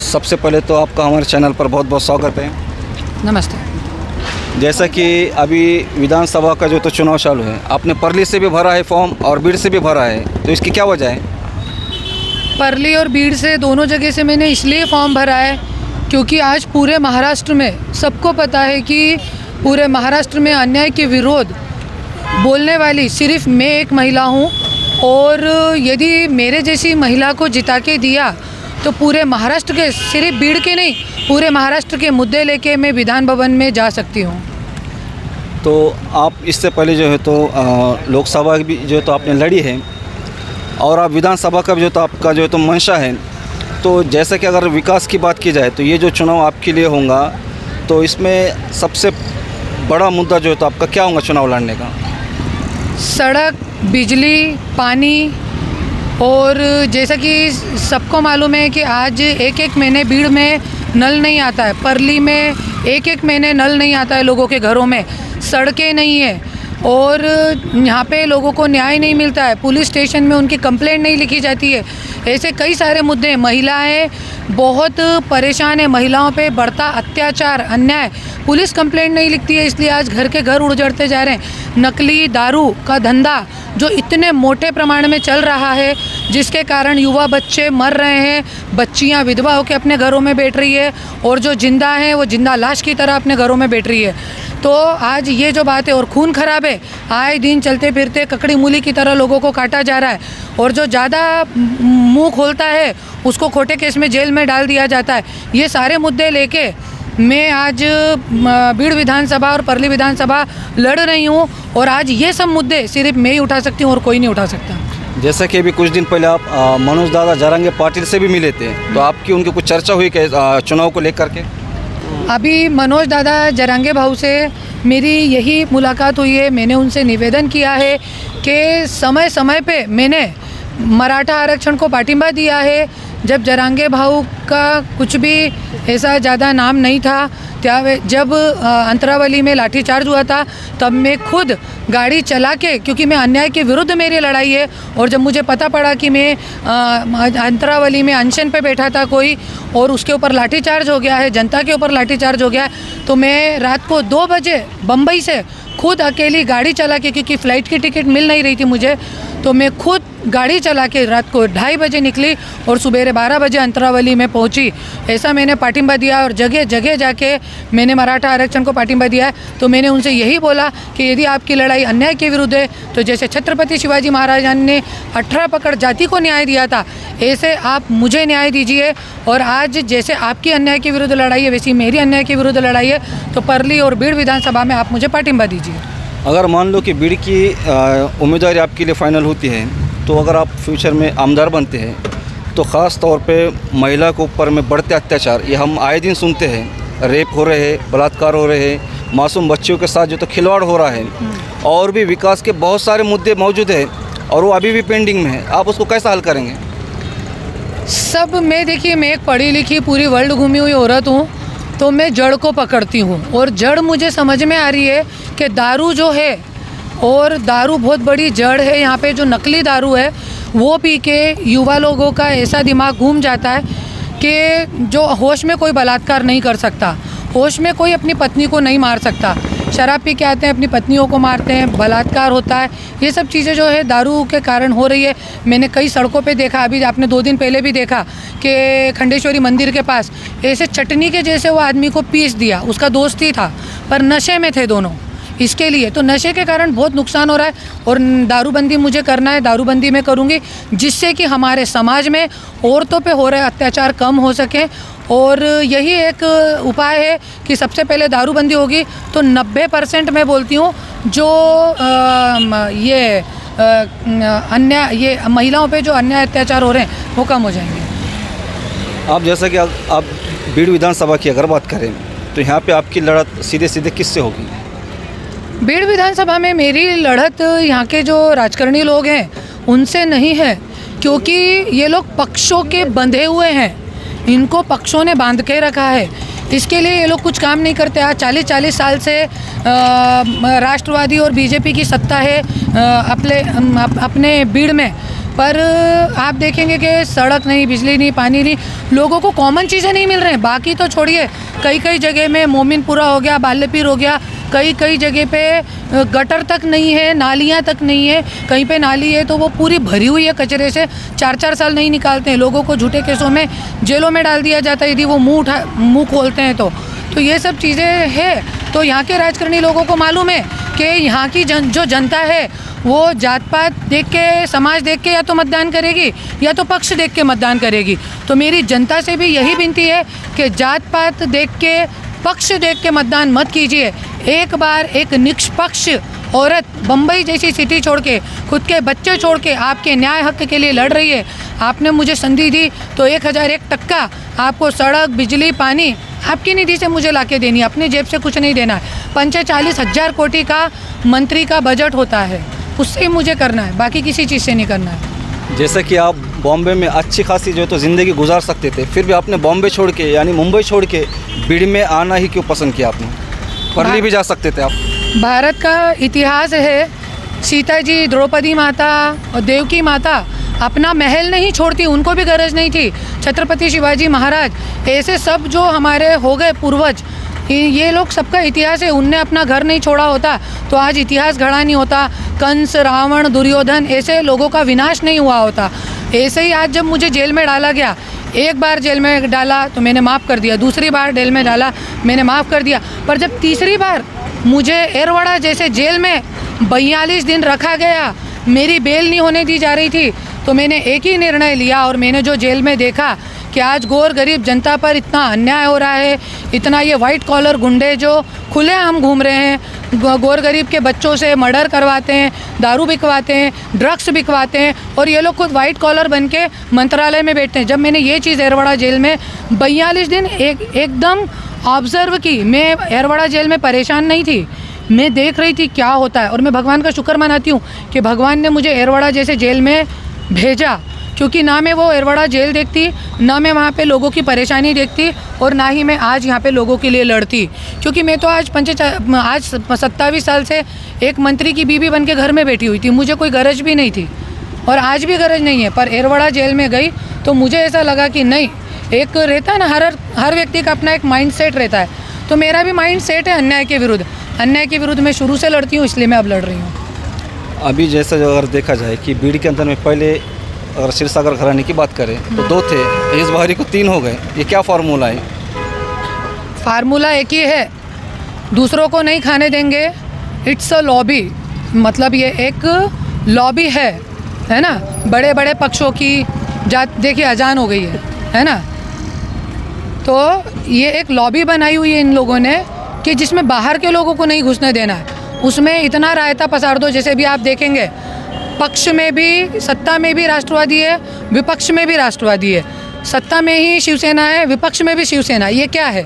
सबसे पहले तो आपका हमारे चैनल पर बहुत बहुत स्वागत है। नमस्ते। जैसा कि अभी विधानसभा का जो तो चुनाव चालू है, आपने परली से भी भरा है फॉर्म और बीड़ से भी भरा है, तो इसकी क्या वजह है? परली और बीड़ से दोनों जगह से मैंने इसलिए फॉर्म भरा है क्योंकि आज पूरे महाराष्ट्र में सबको पता है कि पूरे महाराष्ट्र में अन्याय के विरोध बोलने वाली सिर्फ मैं एक महिला हूँ, और यदि मेरे जैसी महिला को जिता के दिया तो पूरे महाराष्ट्र के, सिर्फ बीड़ के नहीं, पूरे महाराष्ट्र के मुद्दे लेके मैं विधान भवन में जा सकती हूँ। तो आप इससे पहले जो है तो लोकसभा भी जो है तो आपने लड़ी है, और आप विधानसभा का भी जो तो आपका जो है तो मंशा है। तो जैसे कि अगर विकास की बात की जाए तो ये जो चुनाव आपके लिए होगा, तो इसमें सबसे बड़ा मुद्दा जो है तो आपका क्या होगा चुनाव लड़ने का? सड़क, बिजली, पानी, और जैसा कि सबको मालूम है कि आज एक एक महीने बीड़ में नल नहीं आता है, परली में एक एक महीने नल नहीं आता है लोगों के घरों में, सड़कें नहीं है, और यहाँ पे लोगों को न्याय नहीं मिलता है, पुलिस स्टेशन में उनकी कंप्लेंट नहीं लिखी जाती है। ऐसे कई सारे मुद्दे हैं। महिलाएं बहुत परेशान है, महिलाओं पे बढ़ता अत्याचार, अन्याय, पुलिस कंप्लेंट नहीं लिखती है, इसलिए आज घर के घर उजड़ते जा रहे हैं। नकली दारू का धंधा जो इतने मोटे प्रमाण में चल रहा है, जिसके कारण युवा बच्चे मर रहे हैं, बच्चियां विधवा होकर अपने घरों में बैठ रही है, और जो जिंदा हैं वो जिंदा लाश की तरह अपने घरों में बैठ रही है। तो आज ये जो बात है, और खून खराब है, आए दिन चलते फिरते ककड़ी मूली की तरह लोगों को काटा जा रहा है, और जो ज़्यादा मुंह खोलता है उसको खोटे केस में जेल में डाल दिया जाता है। ये सारे मुद्दे लेके मैं आज बीड़ विधानसभा और परली विधानसभा लड़ रही हूँ, और आज ये सब मुद्दे सिर्फ मैं ही उठा सकती हूँ और कोई नहीं उठा सकता। जैसा कि अभी कुछ दिन पहले आप मनोज दादा जरांगे पाटिल से भी मिले थे, तो आपकी उनकी कुछ चर्चा हुई क्या चुनाव को लेकर के? अभी मनोज दादा जरांगे भाऊ से मेरी यही मुलाकात हुई है। मैंने उनसे निवेदन किया है कि समय समय पे मैंने मराठा आरक्षण को पाठिंबा दिया है। जब जरांगे भाऊ का कुछ भी ऐसा ज़्यादा नाम नहीं था, जब अंतरावली में लाठीचार्ज हुआ था, तब मैं खुद गाड़ी चला के, क्योंकि मैं अन्याय के विरुद्ध मेरी लड़ाई है, और जब मुझे पता पड़ा कि मैं अंतरावली में अनशन पे बैठा था कोई, और उसके ऊपर लाठीचार्ज हो गया है, जनता के ऊपर लाठीचार्ज हो गया है, तो मैं रात को 2 बजे बम्बई से खुद अकेली गाड़ी चला के, क्योंकि फ़्लाइट की टिकट मिल नहीं रही थी मुझे, तो मैं खुद गाड़ी चला के रात को 2:30 बजे निकली और सुबह 12 बजे अंतरावली में पहुंची। ऐसा मैंने पाठिंबा दिया, और जगह जगह जाके मैंने मराठा आरक्षण को पाठिंबा दिया है। तो मैंने उनसे यही बोला कि यदि आपकी लड़ाई अन्याय के विरुद्ध है, तो जैसे छत्रपति शिवाजी महाराज ने 18 पकड़ जाति को न्याय दिया था, ऐसे आप मुझे न्याय दीजिए। और आज जैसे आपकी अन्याय के विरुद्ध लड़ाई है, वैसी मेरी अन्याय के विरुद्ध लड़ाई है, तो परली और बीड़ विधानसभा में आप मुझे पाठिंबा दीजिए। अगर मान लो कि बीड़ की उम्मीदवारी आपके लिए फ़ाइनल होती है, तो अगर आप फ्यूचर में आमदार बनते हैं, तो ख़ास तौर पे महिला के ऊपर में बढ़ते अत्याचार, ये हम आए दिन सुनते हैं, रेप हो रहे हैं, बलात्कार हो रहे हैं, मासूम बच्चियों के साथ जो तो खिलवाड़ हो रहा है, और भी विकास के बहुत सारे मुद्दे मौजूद हैं, और वो अभी भी पेंडिंग में है। आप उसको कैसा हल करेंगे? सब मैं, देखिए, मैं एक पढ़ी लिखी पूरी वर्ल्ड घूमी हुई औरत हूँ, तो मैं जड़ को पकड़ती हूँ, और जड़ मुझे समझ में आ रही है कि दारू जो है, और दारू बहुत बड़ी जड़ है यहाँ पे, जो नकली दारू है वो पी के युवा लोगों का ऐसा दिमाग घूम जाता है कि जो होश में कोई बलात्कार नहीं कर सकता, होश में कोई अपनी पत्नी को नहीं मार सकता, शराब पी के आते हैं अपनी पत्नियों को मारते हैं, बलात्कार होता है। ये सब चीज़ें जो है दारू के कारण हो रही है। मैंने कई सड़कों पे देखा, अभी आपने 2 दिन पहले भी देखा कि खंडेश्वरी मंदिर के पास ऐसे चटनी के जैसे वो आदमी को पीस दिया, उसका दोस्त ही था, पर नशे में थे दोनों। इसके लिए तो नशे के कारण बहुत नुकसान हो रहा है, और दारूबंदी मुझे करना है, दारूबंदी मैं करूँगी, जिससे कि हमारे समाज में औरतों पे हो रहे अत्याचार कम हो सके। और यही एक उपाय है कि सबसे पहले दारूबंदी होगी तो 90% मैं बोलती हूँ जो अन्याय, ये महिलाओं पे जो अन्याय अत्याचार हो रहे हैं वो कम हो जाएंगे। आप जैसा कि आप बीड़ विधानसभा की अगर बात करें, तो यहाँ पे आपकी लड़त सीधे सीधे किससे होगी? बीड़ विधानसभा में मेरी लड़त यहाँ के जो राजकारणी लोग हैं उनसे नहीं है, क्योंकि ये लोग पक्षों के बंधे हुए हैं, इनको पक्षों ने बांध के रखा है। इसके लिए ये लोग कुछ काम नहीं करते। आज 40-40 साल से राष्ट्रवादी और बीजेपी की सत्ता है अपने बीड़ में। पर आप देखेंगे कि सड़क नहीं, बिजली नहीं, पानी नहीं, लोगों को कॉमन चीज़ें नहीं मिल रहे हैं। बाकी तो छोड़िए, कई कई जगह में मोमिनपुरा हो गया, बाल्यपीर हो गया, कई कई जगह पे गटर तक नहीं है, नालियाँ तक नहीं है। कहीं पे नाली है तो वो पूरी भरी हुई है कचरे से, 4-4 साल नहीं निकालते हैं। लोगों को झूठे केसों में जेलों में डाल दिया जाता है यदि वो मुँह खोलते हैं तो ये सब चीज़ें हैं। तो यहाँ के राजकारणी लोगों को मालूम है कि यहाँ की जो जनता है वो जात पात देख के, समाज देख के या तो मतदान करेगी या तो पक्ष देख के मतदान करेगी। तो मेरी जनता से भी यही विनती है कि जात पात देख के, पक्ष देख के मतदान मत कीजिए। एक बार एक निष्पक्ष औरत बम्बई जैसी सिटी छोड़ के, खुद के बच्चे छोड़ के आपके न्याय हक के लिए लड़ रही है। आपने मुझे संधि दी तो 1001% आपको सड़क, बिजली, पानी आपकी निधि से मुझे लाके देनी है, अपनी जेब से कुछ नहीं देना है। 45,000 कोटि का मंत्री का बजट होता है, उससे ही मुझे करना है, बाकी किसी चीज़ से नहीं करना है। जैसे कि आप बॉम्बे में अच्छी खासी जो तो ज़िंदगी गुजार सकते थे, फिर भी आपने बॉम्बे छोड़ के यानी मुंबई छोड़ के बीड़ में आना ही क्यों पसंद किया आपने? परली भी जा सकते थे आप। भारत का इतिहास है, सीता जी, द्रौपदी माता और देवकी माता अपना महल नहीं छोड़ती, उनको भी गरज नहीं थी। छत्रपति शिवाजी महाराज, ऐसे सब जो हमारे हो गए पूर्वज, ये लोग सबका इतिहास है। उनने अपना घर नहीं छोड़ा होता तो आज इतिहास गढ़ा नहीं होता। कंस, रावण, दुर्योधन, ऐसे लोगों का विनाश नहीं हुआ होता। ऐसे ही आज जब मुझे जेल में डाला गया, एक बार जेल में डाला तो मैंने माफ़ कर दिया, दूसरी बार जेल में डाला मैंने माफ़ कर दिया, पर जब तीसरी बार मुझे एरवाड़ा जैसे जेल में 42 दिन रखा गया, मेरी बेल नहीं होने दी जा रही थी, तो मैंने एक ही निर्णय लिया। और मैंने जो जेल में देखा कि आज गोर गरीब जनता पर इतना अन्याय हो रहा है, इतना ये वाइट कॉलर गुंडे जो खुलेआम घूम रहे हैं, गोर गरीब के बच्चों से मर्डर करवाते हैं, दारू बिकवाते हैं, ड्रग्स बिकवाते हैं, और ये लोग खुद वाइट कॉलर बन के मंत्रालय में बैठते हैं। जब मैंने ये चीज़ एरवाड़ा जेल में 42 दिन एकदम ऑब्ज़र्व की, मैं एरवाड़ा जेल में परेशान नहीं थी, मैं देख रही थी क्या होता है। और मैं भगवान का शुक्र मनाती हूँ कि भगवान ने मुझे एरवाड़ा जैसे जेल में भेजा, क्योंकि ना मैं वो एरवाड़ा जेल देखती, ना मैं वहाँ पे लोगों की परेशानी देखती, और ना ही मैं आज यहाँ पे लोगों के लिए लड़ती। क्योंकि मैं तो आज 27 साल से एक मंत्री की बीवी बन के घर में बैठी हुई थी, मुझे कोई गरज भी नहीं थी और आज भी गरज नहीं है। पर एरवाड़ा जेल में गई तो मुझे ऐसा लगा कि नहीं, एक रहता है ना, हर व्यक्ति का अपना एक माइंड सेट रहता है, तो मेरा भी माइंड सेट है अन्याय के विरुद्ध। अन्याय के विरुद्ध मैं शुरू से लड़ती हूँ, इसलिए मैं अब लड़ रही हूँ। अभी जैसा अगर देखा जाए कि बीड़ के अंदर में पहले अगर क्षीरसागर घराने की बात करें तो 2 थे, इस बारी को 3 हो गए, ये क्या फार्मूला है? फार्मूला एक ही है, दूसरों को नहीं खाने देंगे। इट्स अ लॉबी, मतलब ये एक लॉबी है ना, बड़े बड़े पक्षों की। देखिए अजान हो गई है ना, तो ये एक लॉबी बनाई हुई है इन लोगों ने कि जिसमें बाहर के लोगों को नहीं घुसने देना है। उसमें इतना रायता पसार दो, जैसे भी आप देखेंगे पक्ष में भी, सत्ता में भी राष्ट्रवादी है, विपक्ष में भी राष्ट्रवादी है। सत्ता में ही शिवसेना है, विपक्ष में भी शिवसेना। ये क्या है?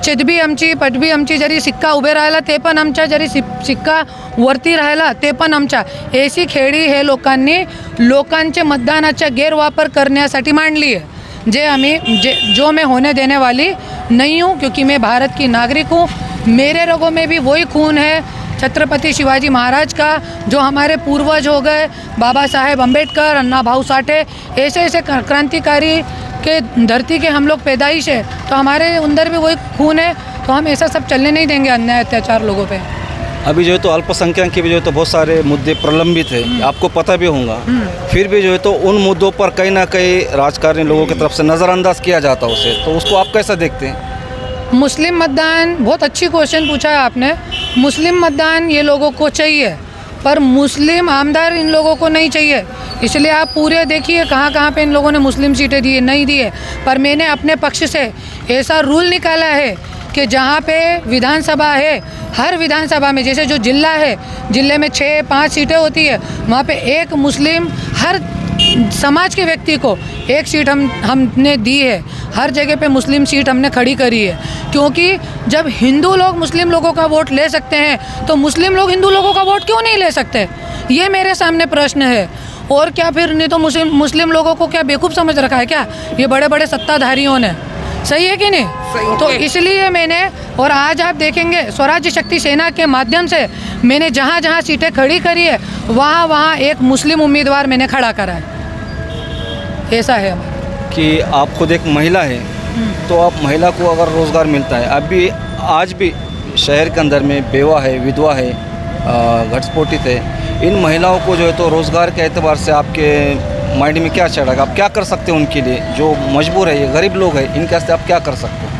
चिदबी आमची, पटबी आमची, जरी सिक्का उभे राहिला ते पण आमचा, जरी सिक्का वरती राहिला ते पण आमचा। ऐसी खेळी हे लोकांनी लोकांचे मतदानाचा गैरवापर करण्यासाठी मांडली है, जो मैं होने देने वाली नहीं हूँ, क्योंकि मैं भारत की नागरिक हूँ। मेरे रगों में भी वही खून है छत्रपति शिवाजी महाराज का, जो हमारे पूर्वज हो गए, बाबा साहेब अम्बेडकर, अन्ना भाऊ साठे, ऐसे क्रांतिकारी के धरती के हम लोग पैदाइश है, तो हमारे अंदर भी वही खून है। तो हम ऐसा सब चलने नहीं देंगे, अन्याय अत्याचार लोगों पे। अभी जो है तो अल्पसंख्यक के भी जो है तो बहुत सारे मुद्दे प्रलंबित है, आपको पता भी होगा, फिर भी जो है तो उन मुद्दों पर कहीं ना कहीं राजकारणी लोगों की तरफ से नज़रअंदाज किया जाता है उसे, तो उसको आप कैसा देखते हैं? मुस्लिम मतदान, बहुत अच्छी क्वेश्चन पूछा है आपने। मुस्लिम मतदान ये लोगों को चाहिए, पर मुस्लिम आमदार इन लोगों को नहीं चाहिए। इसलिए आप पूरे देखिए कहाँ पे इन लोगों ने मुस्लिम सीटें दी है, नहीं दी है। पर मैंने अपने पक्ष से ऐसा रूल निकाला है कि जहाँ पे विधानसभा है, हर विधानसभा में, जैसे जो जिला है, जिले में 6-5 सीटें होती है, वहाँ पे एक मुस्लिम, हर समाज के व्यक्ति को एक सीट हमने दी है। हर जगह पे मुस्लिम सीट हमने खड़ी करी है, क्योंकि जब हिंदू लोग मुस्लिम लोगों का वोट ले सकते हैं तो मुस्लिम लोग हिंदू लोगों का वोट क्यों नहीं ले सकते? ये मेरे सामने प्रश्न है। और क्या फिर नहीं तो मुस्लिम लोगों को क्या बेवकूफ़ समझ रखा है क्या ये बड़े बड़े सत्ताधारियों ने? सही है कि नहीं? तो इसलिए मैंने, और आज आप देखेंगे स्वराज्य शक्ति सेना के माध्यम से मैंने जहाँ जहाँ सीटें खड़ी करी है, वहाँ एक मुस्लिम उम्मीदवार मैंने खड़ा करा है। ऐसा है हमारा। कि आप खुद एक महिला है, तो आप महिला को अगर रोज़गार मिलता है, अभी आज भी शहर के अंदर में बेवा है, विधवा है, घटस्फोटित है, इन महिलाओं को जो है तो रोज़गार के एतबार से आपके माइंड में क्या चढ़ेगा? आप क्या कर सकते हैं उनके लिए, जो मजबूर है, ये गरीब लोग हैं, इनके वास्ते आप क्या कर सकते हैं?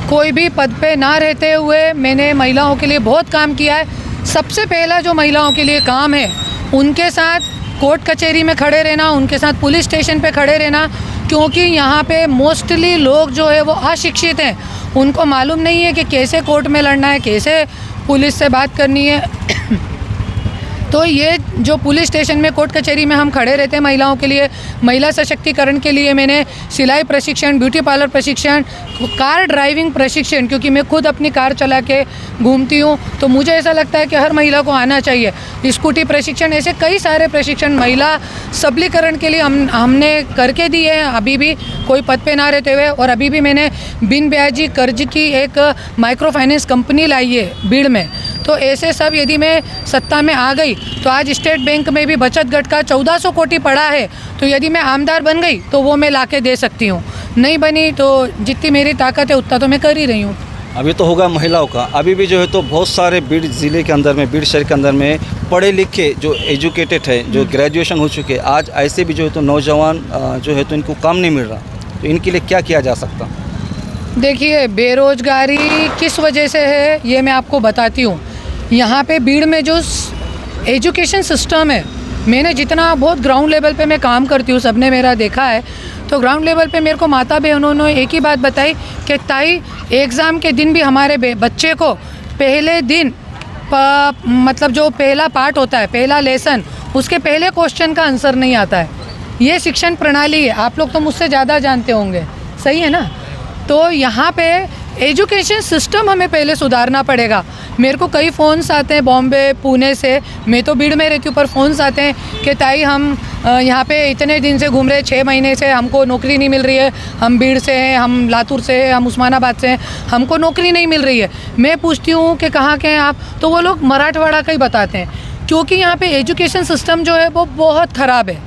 कोई भी पद पे ना रहते हुए मैंने महिलाओं के लिए बहुत काम किया है। सबसे पहला जो महिलाओं के लिए काम है, उनके साथ कोर्ट कचहरी में खड़े रहना, उनके साथ पुलिस स्टेशन पे खड़े रहना, क्योंकि यहाँ पे मोस्टली लोग जो है वो अशिक्षित हैं। उनको मालूम नहीं है कि कैसे कोर्ट में लड़ना है, कैसे पुलिस से बात करनी है। तो ये जो पुलिस स्टेशन में, कोर्ट कचहरी में हम खड़े रहते हैं महिलाओं के लिए, महिला सशक्तिकरण के लिए मैंने सिलाई प्रशिक्षण, ब्यूटी पार्लर प्रशिक्षण, कार ड्राइविंग प्रशिक्षण, क्योंकि मैं खुद अपनी कार चला के घूमती हूँ, तो मुझे ऐसा लगता है कि हर महिला को आना चाहिए। स्कूटी प्रशिक्षण, ऐसे कई सारे प्रशिक्षण महिला सबलीकरण के लिए हमने करके दिए हैं, अभी भी कोई पद पे ना रहते हुए। और अभी भी मैंने बिन ब्याजी कर्ज की एक माइक्रो फाइनेंस कंपनी लाई है भीड़ में। तो ऐसे सब यदि मैं सत्ता में आ गई तो आज स्टेट बैंक में भी बचत गट का 1400 कोटी पड़ा है, तो यदि मैं आमदार बन गई तो वो मैं लाके दे सकती हूँ। नहीं बनी तो जितनी मेरी ताकत है उतना तो मैं कर ही रही हूँ। अभी तो होगा महिलाओं का, अभी भी जो है तो बहुत सारे बीड़ ज़िले के अंदर में, बीड़ शहर के अंदर में पढ़े लिखे जो एजुकेटेड है, जो ग्रेजुएशन हो चुके, आज ऐसे भी जो है तो नौजवान जो है तो इनको काम नहीं मिल रहा, तो इनके लिए क्या किया जा सकता? देखिए, बेरोजगारी किस वजह से है ये मैं आपको बताती हूँ। यहाँ पे भीड़ में जो एजुकेशन सिस्टम है, मैंने जितना बहुत ग्राउंड लेवल पे मैं काम करती हूँ, सबने मेरा देखा है, तो ग्राउंड लेवल पे मेरे को माता बहनों ने एक ही बात बताई कि ताई, एग्ज़ाम के दिन भी हमारे बच्चे को पहले दिन मतलब जो पहला पार्ट होता है, पहला लेसन, उसके पहले क्वेश्चन का आंसर नहीं आता है। ये शिक्षण प्रणाली है, आप लोग तो मुझसे ज़्यादा जानते होंगे, सही है ना? तो यहाँ पे एजुकेशन सिस्टम हमें पहले सुधारना पड़ेगा। मेरे को कई फ़ोन्स आते हैं बॉम्बे, पुणे से, मैं तो भीड़ में रहती हूँ, पर फ़ोन्स आते हैं कि ताई हम यहाँ पे इतने दिन से घूम रहे, 6 महीने से हमको नौकरी नहीं मिल रही है, हम भीड़ से हैं, हम लातूर से हैं, हम उस्मानाबाद से हैं, हमको नौकरी नहीं मिल रही है। मैं पूछती हूँ कि कहाँ के हैं आप, तो वो लोग मराठवाड़ा का ही बताते हैं, क्योंकि यहाँ पे एजुकेशन सिस्टम जो है वो बहुत ख़राब है।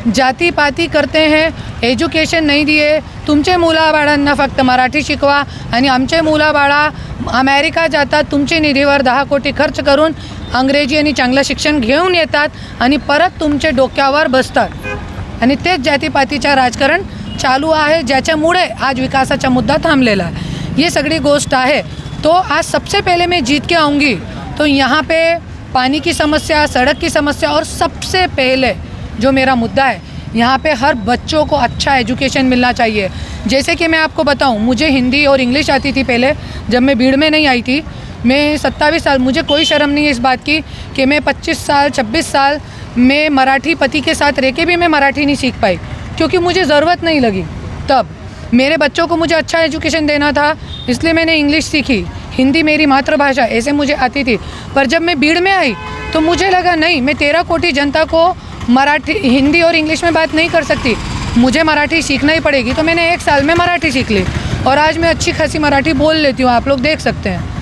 जाती पाती करते हैं, एज्युकेशन नाही दिए, तुमचे मुलाबाळांना फक्त मराठी शिकवा आणि आमचे मुलाबाळा अमेरिका जातात, तुमच्या निधीवर 10 कोटी खर्च करून अंग्रेजी आणि चांगलं शिक्षण घेऊन येतात आणि परत तुमचे डोक्यावर बसतात आणि तेच जातीपातीचं राजकारण चालू आहे, ज्याच्यामुळे आज विकासाचा मुद्दा थांबलेला आहे। ये सगळी गोष्ट आहे। तो आज सबसे पहले मैं जीत के आऊँगी तो यहाँ पे पानी की समस्या, सड़क की समस्या, और सबसे पहले जो मेरा मुद्दा है, यहाँ पे हर बच्चों को अच्छा एजुकेशन मिलना चाहिए। जैसे कि मैं आपको बताऊँ, मुझे हिंदी और इंग्लिश आती थी पहले, जब मैं भीड़ में नहीं आई थी। मैं 27 साल, मुझे कोई शर्म नहीं है इस बात की कि मैं 25 साल 26 साल में मराठी पति के साथ रह के भी मैं मराठी नहीं सीख पाई, क्योंकि मुझे ज़रूरत नहीं लगी। तब मेरे बच्चों को मुझे अच्छा एजुकेशन देना था, इसलिए मैंने इंग्लिश सीखी। हिंदी मेरी मातृभाषा ऐसे मुझे आती थी, पर जब मैं भीड़ में आई तो मुझे लगा नहीं, मैं 13 कोटी जनता को मराठी, हिंदी और इंग्लिश में बात नहीं कर सकती, मुझे मराठी सीखना ही पड़ेगी। तो मैंने 1 साल में मराठी सीख ली और आज मैं अच्छी खासी मराठी बोल लेती हूँ, आप लोग देख सकते हैं।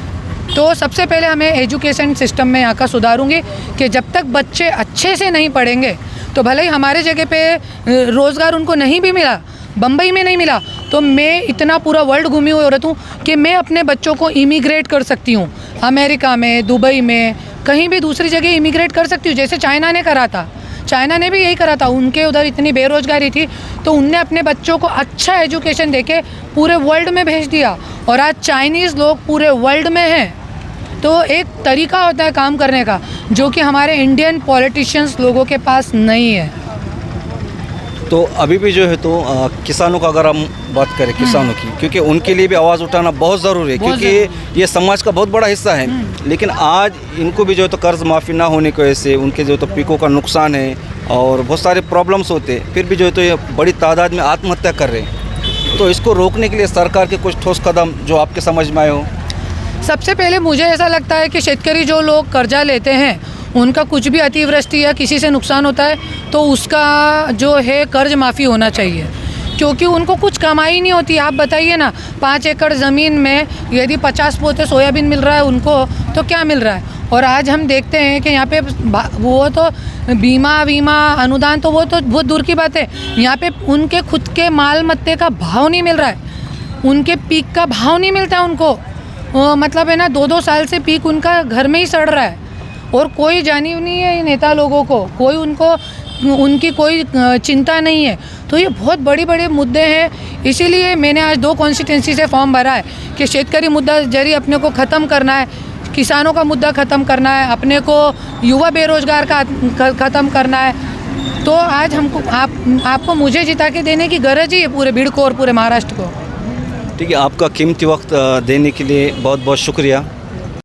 तो सबसे पहले हमें एजुकेशन सिस्टम में यहाँ का सुधारूंगी कि जब तक बच्चे अच्छे से नहीं पढ़ेंगे, तो भले ही हमारे जगह पे रोज़गार उनको नहीं भी मिला, बम्बई में नहीं मिला, तो मैं इतना पूरा वर्ल्ड घूमी हुई औरत हूँ कि मैं अपने बच्चों को इमिग्रेट कर सकती हूँ, अमेरिका में, दुबई में, कहीं भी दूसरी जगह इमिग्रेट कर सकती हूँ, जैसे चाइना ने करा था। चाइना ने भी यही करा था, उनके उधर इतनी बेरोज़गारी थी तो उनने अपने बच्चों को अच्छा एजुकेशन देके पूरे वर्ल्ड में भेज दिया, और आज चाइनीज़ लोग पूरे वर्ल्ड में हैं। तो एक तरीका होता है काम करने का, जो कि हमारे इंडियन पॉलिटिशियंस लोगों के पास नहीं है। तो अभी भी जो है तो किसानों का अगर हम बात करें, किसानों की, क्योंकि उनके लिए भी आवाज़ उठाना बहुत ज़रूरी है, क्योंकि ये समाज का बहुत बड़ा हिस्सा है। लेकिन आज इनको भी जो है तो कर्ज माफ़ी ना होने की वजह से उनके जो तो पिकों का नुकसान है और बहुत सारे प्रॉब्लम्स होते, फिर भी जो है तो ये बड़ी तादाद में आत्महत्या कर रहे हैं। तो इसको रोकने के लिए सरकार के कुछ ठोस कदम जो आपके समझ में आए हो? सबसे पहले मुझे ऐसा लगता है कि शेतकरी जो लोग कर्जा लेते हैं, उनका कुछ भी अतिवृष्टि या किसी से नुकसान होता है तो उसका जो है कर्ज माफ़ी होना चाहिए, क्योंकि उनको कुछ कमाई नहीं होती। आप बताइए ना, 5 एकड़ ज़मीन में यदि 50 पोते सोयाबीन मिल रहा है उनको, तो क्या मिल रहा है? और आज हम देखते हैं कि यहाँ पे वो तो बीमा अनुदान तो वो तो बहुत दूर की बात है, यहाँ पे उनके खुद के माल मत्ते का भाव नहीं मिल रहा है, उनके पीक का भाव नहीं मिलता है उनको। मतलब है ना, 2-2 साल से पीक उनका घर में ही सड़ रहा है और कोई जानी नहीं है नेता लोगों को, कोई उनकी कोई चिंता नहीं है। तो ये बहुत बड़े मुद्दे हैं, इसीलिए मैंने आज 2 कॉन्स्टिट्यूंसी से फॉर्म भरा है कि शेतकरी मुद्दा जरिए अपने को ख़त्म करना है, किसानों का मुद्दा ख़त्म करना है, अपने को युवा बेरोजगार का ख़त्म करना है। तो आज हमको आपको मुझे जिता के देने की गरज ही है पूरे भीड़ को और पूरे महाराष्ट्र को। ठीक है, आपका कीमती वक्त देने के लिए बहुत बहुत शुक्रिया।